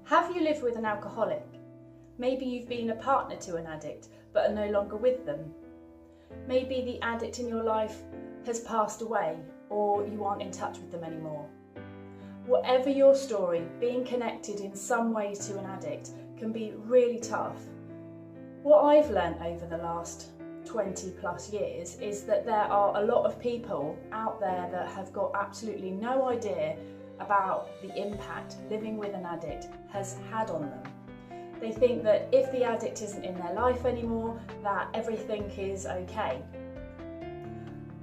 Have you lived with an alcoholic? Maybe you've been a partner to an addict but are no longer with them. Maybe the addict in your life has passed away or you aren't in touch with them anymore. Whatever your story, being connected in some way to an addict can be really tough. What I've learned over the last 20 plus years is that there are a lot of people out there that have got absolutely no idea about the impact living with an addict has had on them. They think that if the addict isn't in their life anymore, that everything is okay.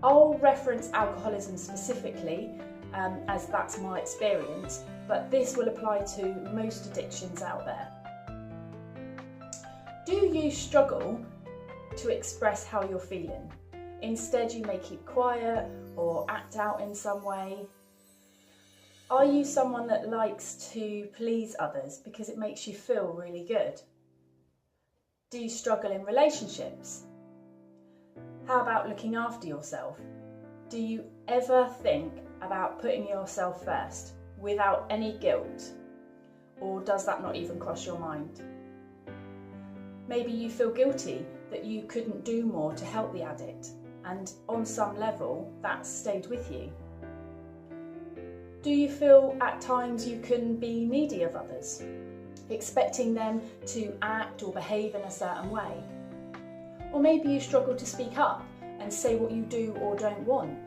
I'll reference alcoholism specifically as that's my experience, but this will apply to most addictions out there. Do you struggle to express how you're feeling? Instead, you may keep quiet or act out in some way. Are you someone that likes to please others because it makes you feel really good? Do you struggle in relationships? How about looking after yourself? Do you ever think about putting yourself first without any guilt? Or does that not even cross your mind? Maybe you feel guilty that you couldn't do more to help the addict, and on some level that's stayed with you. Do you feel at times you can be needy of others, expecting them to act or behave in a certain way? Or maybe you struggle to speak up and say what you do or don't want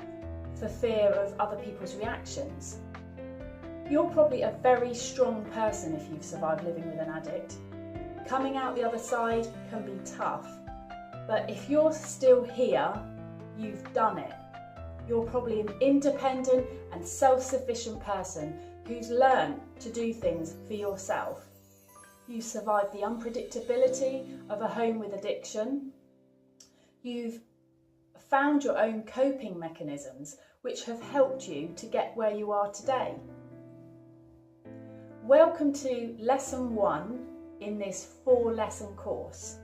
for fear of other people's reactions. You're probably a very strong person if you've survived living with an addict. Coming out the other side can be tough, but if you're still here, you've done it. You're probably an independent and self-sufficient person who's learned to do things for yourself. You survived the unpredictability of a home with addiction. You've found your own coping mechanisms which have helped you to get where you are today. Welcome to lesson 1 in this 4-lesson course.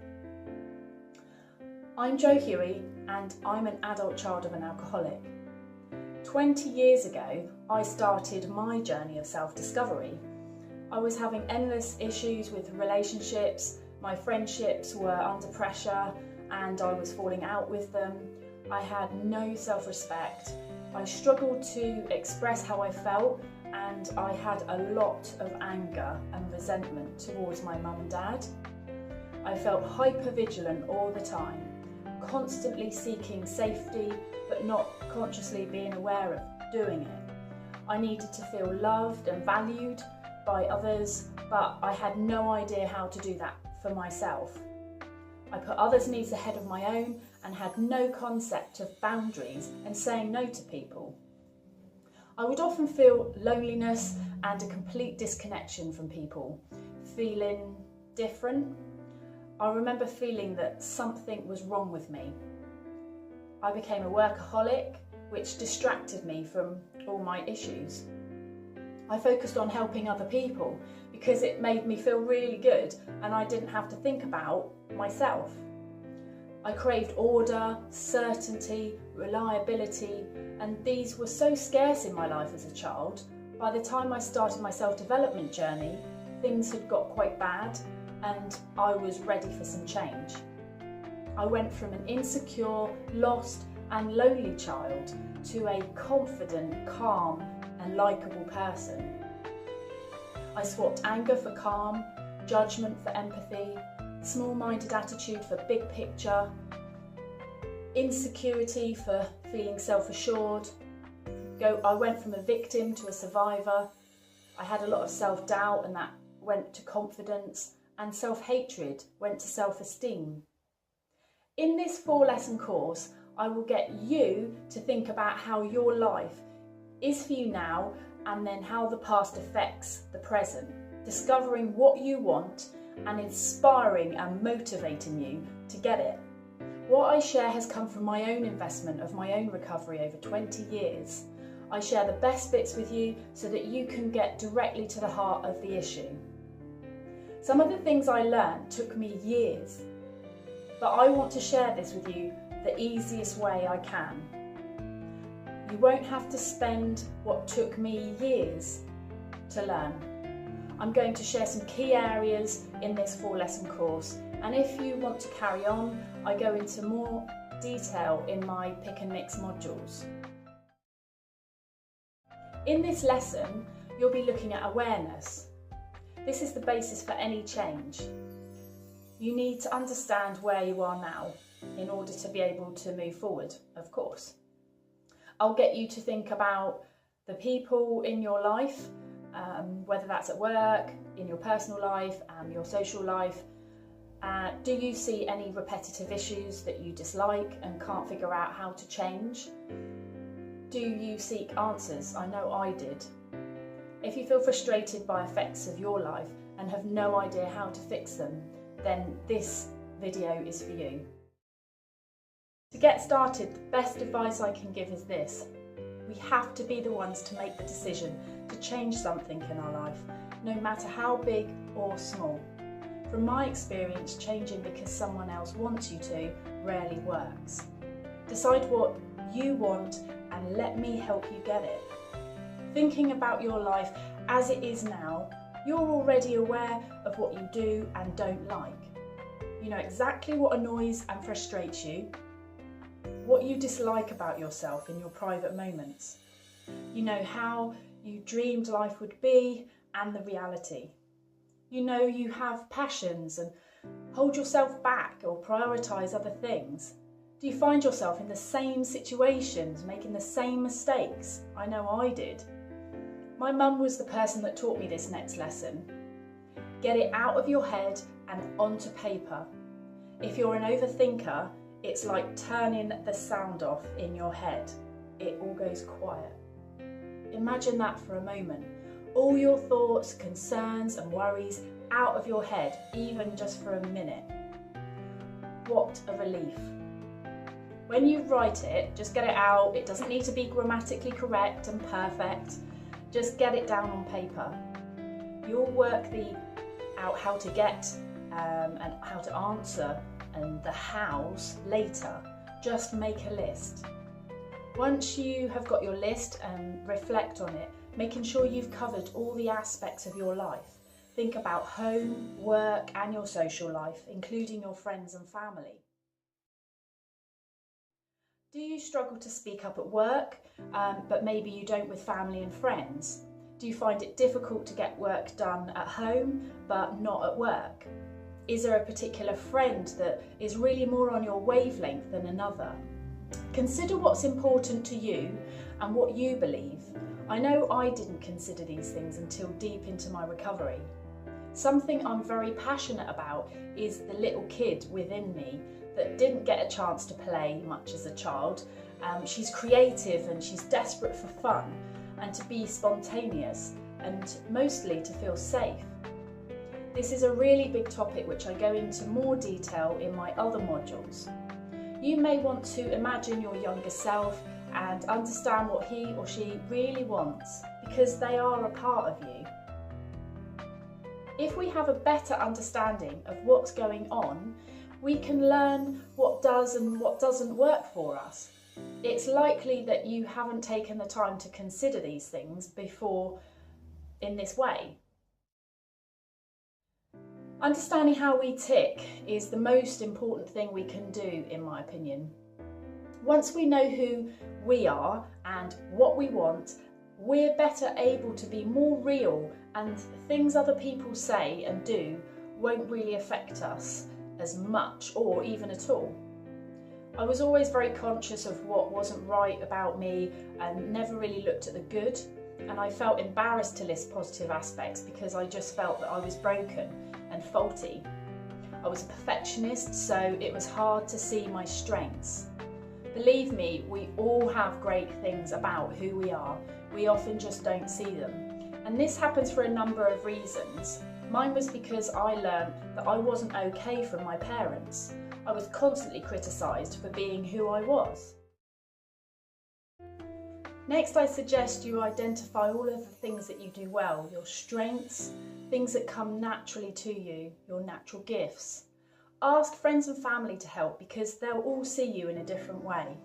I'm Jo Huey and I'm an adult child of an alcoholic. 20 years ago, I started my journey of self-discovery. I was having endless issues with relationships, my friendships were under pressure and I was falling out with them. I had no self-respect. I struggled to express how I felt and I had a lot of anger and resentment towards my mum and dad. I felt hyper-vigilant all the time, constantly seeking safety but not consciously being aware of doing it. I needed to feel loved and valued by others, but I had no idea how to do that for myself. I put others' needs ahead of my own and had no concept of boundaries and saying no to people. I would often feel loneliness and a complete disconnection from people, feeling different. I remember feeling that something was wrong with me. I became a workaholic, which distracted me from all my issues. I focused on helping other people because it made me feel really good and I didn't have to think about myself. I craved order, certainty, reliability, and these were so scarce in my life as a child. By the time I started my self-development journey, things had got quite bad and I was ready for some change. I went from an insecure, lost and lonely child to a confident, calm and likeable person. I swapped anger for calm, judgment for empathy, small-minded attitude for big picture, insecurity for feeling self-assured. I went from a victim to a survivor. I had a lot of self-doubt and that went to confidence, and self-hatred went to self-esteem. In this 4-lesson course, I will get you to think about how your life is for you now and then how the past affects the present, discovering what you want and inspiring and motivating you to get it. What I share has come from my own investment of my own recovery over 20 years. I share the best bits with you so that you can get directly to the heart of the issue. Some of the things I learned took me years, but I want to share this with you the easiest way I can. You won't have to spend what took me years to learn. I'm going to share some key areas in this 4-lesson course, and if you want to carry on, I go into more detail in my pick and mix modules. In this lesson, you'll be looking at awareness. This is the basis for any change. You need to understand where you are now in order to be able to move forward, of course. I'll get you to think about the people in your life, whether that's at work, in your personal life, your social life. Do you see any repetitive issues that you dislike and can't figure out how to change? Do you seek answers? I know I did. If you feel frustrated by effects of your life and have no idea how to fix them, then this video is for you. To get started, the best advice I can give is this. We have to be the ones to make the decision to change something in our life, no matter how big or small. From my experience, changing because someone else wants you to rarely works. Decide what you want and let me help you get it. Thinking about your life as it is now, you're already aware of what you do and don't like. You know exactly what annoys and frustrates you, what you dislike about yourself in your private moments. You know how you dreamed life would be and the reality. You know you have passions and hold yourself back or prioritise other things. Do you find yourself in the same situations, making the same mistakes? I know I did. My mum was the person that taught me this next lesson. Get it out of your head and onto paper. If you're an overthinker, it's like turning the sound off in your head. It all goes quiet. Imagine that for a moment. All your thoughts, concerns and worries out of your head, even just for a minute. What a relief. When you write it, just get it out. It doesn't need to be grammatically correct and perfect. Just get it down on paper. You'll work out how to get and how to answer and the hows later. Just make a list. Once you have got your list and reflect on it, making sure you've covered all the aspects of your life. Think about home, work and your social life, including your friends and family. Do you struggle to speak up at work, but maybe you don't with family and friends? Do you find it difficult to get work done at home, but not at work? Is there a particular friend that is really more on your wavelength than another? Consider what's important to you and what you believe. I know I didn't consider these things until deep into my recovery. Something I'm very passionate about is the little kid within me that didn't get a chance to play much as a child. She's creative and she's desperate for fun and to be spontaneous and mostly to feel safe. This is a really big topic which I go into more detail in my other modules. You may want to imagine your younger self and understand what he or she really wants, because they are a part of you. If we have a better understanding of what's going on, we can learn what does and what doesn't work for us. It's likely that you haven't taken the time to consider these things before in this way. Understanding how we tick is the most important thing we can do, in my opinion. Once we know who we are and what we want, we're better able to be more real, and things other people say and do won't really affect us as much or even at all. I was always very conscious of what wasn't right about me and never really looked at the good, and I felt embarrassed to list positive aspects because I just felt that I was broken and faulty. I was a perfectionist, so it was hard to see my strengths. Believe me, we all have great things about who we are. We often just don't see them. And this happens for a number of reasons. Mine was because I learned that I wasn't okay from my parents. I was constantly criticised for being who I was. Next, I suggest you identify all of the things that you do well, your strengths, things that come naturally to you, your natural gifts. Ask friends and family to help because they'll all see you in a different way.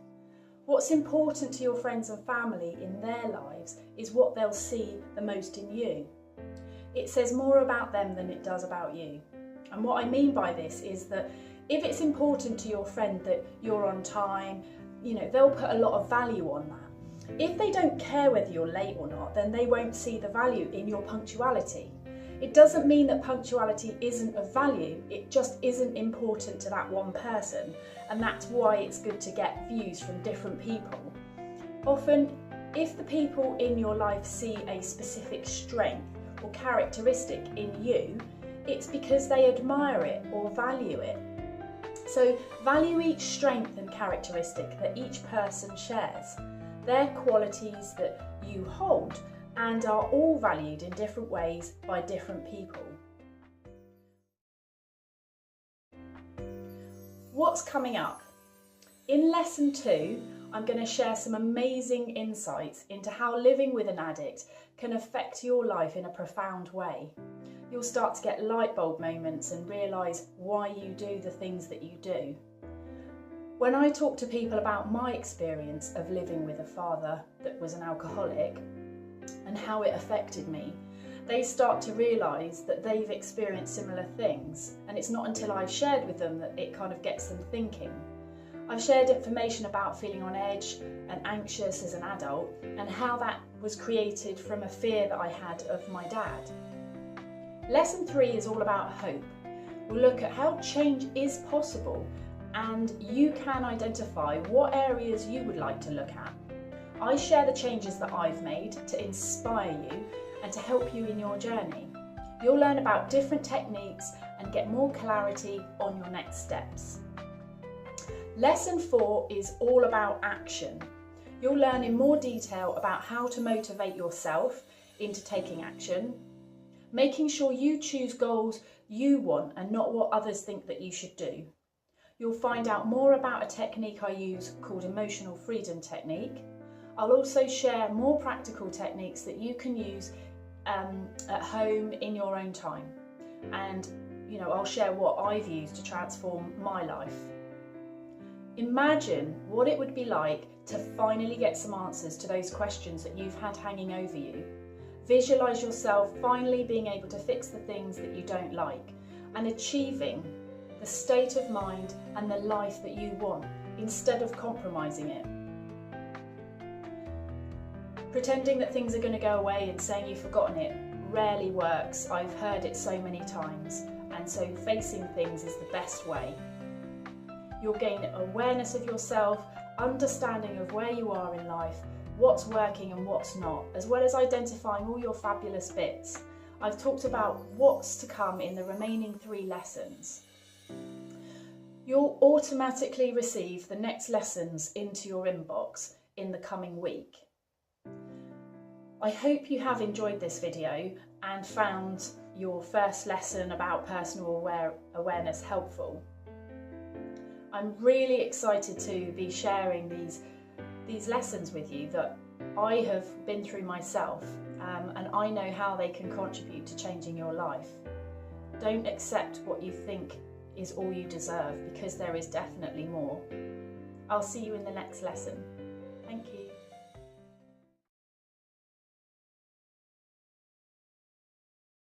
What's important to your friends and family in their lives is what they'll see the most in you. it says more about them than it does about you. And what I mean by this is that if it's important to your friend that you're on time, they'll put a lot of value on that. If they don't care whether you're late or not, then they won't see the value in your punctuality. It doesn't mean that punctuality isn't of value, it just isn't important to that one person, and that's why it's good to get views from different people. Often, if the people in your life see a specific strength or characteristic in you, it's because they admire it or value it. So value each strength and characteristic that each person shares. They're qualities that you hold and are all valued in different ways by different people. What's coming up? In lesson 2, I'm going to share some amazing insights into how living with an addict can affect your life in a profound way. You'll start to get light bulb moments and realise why you do the things that you do. When I talk to people about my experience of living with a father that was an alcoholic and how it affected me, they start to realise that they've experienced similar things, and it's not until I've shared with them that it kind of gets them thinking. I've shared information about feeling on edge and anxious as an adult and how that was created from a fear that I had of my dad. Lesson 3 is all about hope. We'll look at how change is possible and you can identify what areas you would like to look at. I share the changes that I've made to inspire you and to help you in your journey. You'll learn about different techniques and get more clarity on your next steps. Lesson 4 is all about action. You'll learn in more detail about how to motivate yourself into taking action, making sure you choose goals you want and not what others think that you should do. You'll find out more about a technique I use called emotional freedom technique. I'll also share more practical techniques that you can use at home in your own time. And I'll share what I've used to transform my life. Imagine what it would be like to finally get some answers to those questions that you've had hanging over you. Visualise yourself finally being able to fix the things that you don't like and achieving the state of mind and the life that you want instead of compromising it. Pretending that things are going to go away and saying you've forgotten it rarely works. I've heard it so many times, and so facing things is the best way. You'll gain awareness of yourself, understanding of where you are in life, what's working and what's not, as well as identifying all your fabulous bits. I've talked about what's to come in the remaining 3 lessons. You'll automatically receive the next lessons into your inbox in the coming week. I hope you have enjoyed this video and found your first lesson about personal awareness helpful. I'm really excited to be sharing these lessons with you that I have been through myself, and I know how they can contribute to changing your life. Don't accept what you think is all you deserve, because there is definitely more. I'll see you in the next lesson. Thank you.